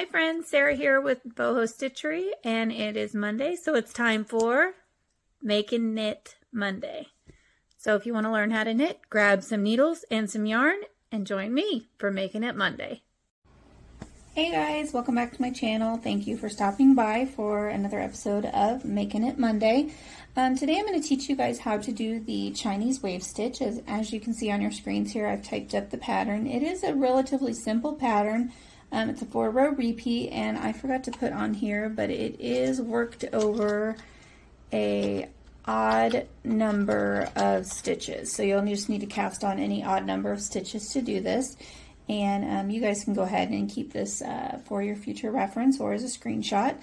friends, Sarah here with Boho Stitchery, and it is Monday, so it's time for Making Knit Monday. So if you want to learn how to knit, grab some needles and some yarn and join me for Making It Monday. Hey guys, welcome back to my channel. Thank you for stopping by for another episode of Making It Monday. Today I'm going to teach you guys how to do the Chinese wave stitch. As you can see on your screens here, I've typed up the pattern. It is a relatively simple pattern. It's a 4-row repeat, and I forgot to put on here, but it is worked over a odd number of stitches. So you'll just need to cast on any odd number of stitches to do this. And you guys can go ahead and keep this for your future reference or as a screenshot.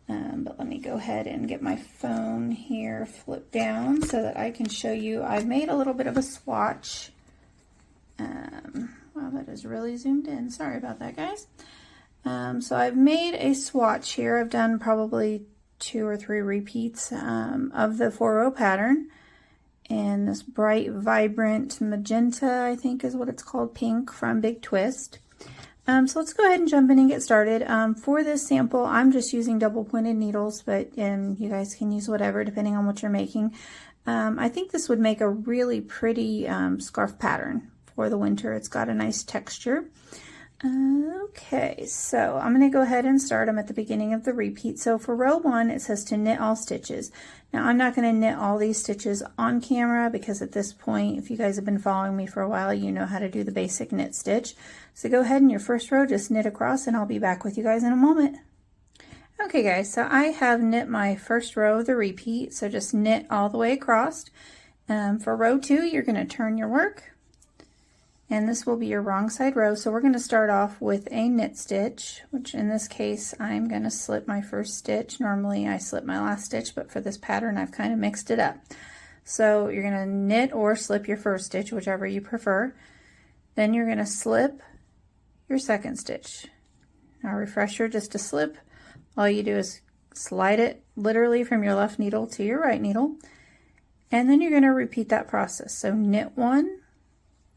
But let me go ahead and get my phone here flipped down so that I can show you. I've made a little bit of a swatch. Wow, that is really zoomed in. Sorry about that, guys. So I've made a swatch here. I've done probably 2 or 3 repeats of the 4-row pattern. And this bright, vibrant magenta, I think is what it's called, pink from Big Twist. So let's go ahead and jump in and get started. For this sample, I'm just using double pointed needles, but you guys can use whatever depending on what you're making. I think this would make a really pretty scarf pattern for the winter. It's got a nice texture. Okay, so I'm going to go ahead and start. I'm at the beginning of the repeat. So for row 1, it says to knit all stitches. Now I'm not going to knit all these stitches on camera because at this point, if you guys have been following me for a while, you know how to do the basic knit stitch. So go ahead in your first row, just knit across, and I'll be back with you guys in a moment. Okay guys, so I have knit my first row of the repeat, so just knit all the way across. For row 2, you're going to turn your work. And this will be your wrong side row. So we're going to start off with a knit stitch, which in this case, I'm going to slip my first stitch. Normally I slip my last stitch, but for this pattern, I've kind of mixed it up. So you're going to knit or slip your first stitch, whichever you prefer. Then you're going to slip your second stitch. Now refresher, just to slip, all you do is slide it literally from your left needle to your right needle. And then you're going to repeat that process. So knit 1,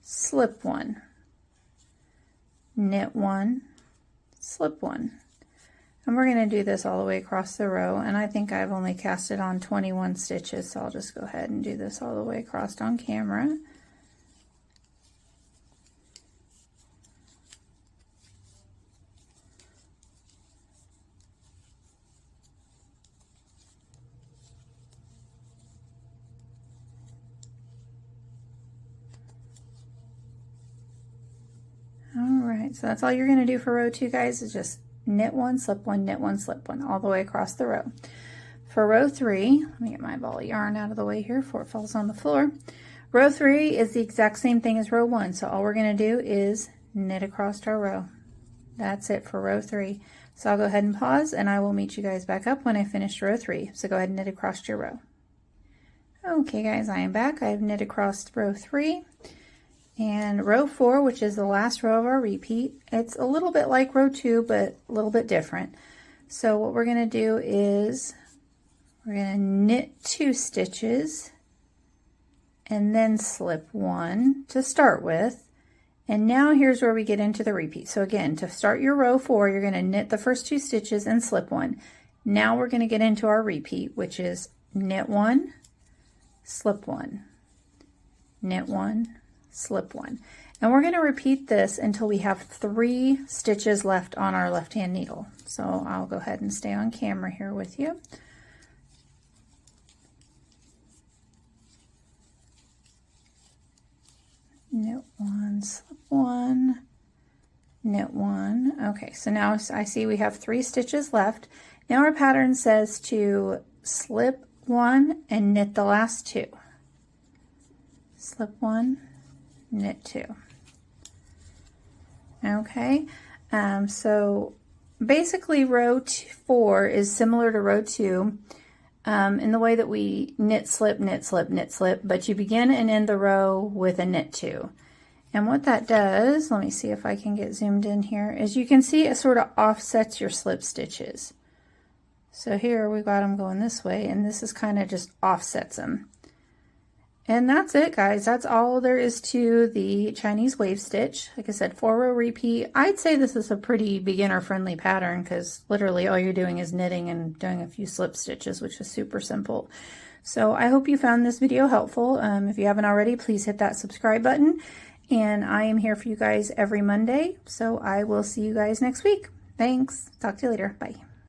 slip 1, knit 1, slip 1. And we're going to do this all the way across the row, and I think I've only casted on 21 stitches, so I'll just go ahead and do this all the way across on camera. So that's all you're going to do for row 2, guys, is just knit 1, slip 1, knit 1, slip 1, all the way across the row. For row 3, let me get my ball of yarn out of the way here before it falls on the floor. Row 3 is the exact same thing as row 1, so all we're going to do is knit across our row. That's it for row 3. So I'll go ahead and pause, and I will meet you guys back up when I finish row 3. So go ahead and knit across your row. Okay, guys, I am back. I've knit across row 3. And row 4, which is the last row of our repeat, it's a little bit like row 2, but a little bit different. So what we're going to do is we're going to knit 2 stitches and then slip 1 to start with. And now here's where we get into the repeat. So again, to start your row 4, you're going to knit the first 2 stitches and slip 1. Now we're going to get into our repeat, which is knit 1, slip 1, knit 1, slip 1. And we're going to repeat this until we have 3 stitches left on our left hand needle. So I'll go ahead and stay on camera here with you. Knit 1, slip 1, knit 1. Okay, so now I see we have 3 stitches left. Now our pattern says to slip 1 and knit the last 2. Slip 1, knit 2. Okay, so basically row 4 is similar to row 2 in the way that we knit, slip, knit, slip, knit, slip, but you begin and end the row with a knit 2. And what that does, let me see if I can get zoomed in here, is you can see it sort of offsets your slip stitches. So here we've got them going this way, and this is kind of just offsets them. And that's it, guys. That's all there is to the Chinese wave stitch. Like I said, 4-row repeat. I'd say this is a pretty beginner-friendly pattern because literally all you're doing is knitting and doing a few slip stitches, which is super simple. So I hope you found this video helpful. If you haven't already, please hit that subscribe button. And I am here for you guys every Monday. So I will see you guys next week. Thanks. Talk to you later. Bye.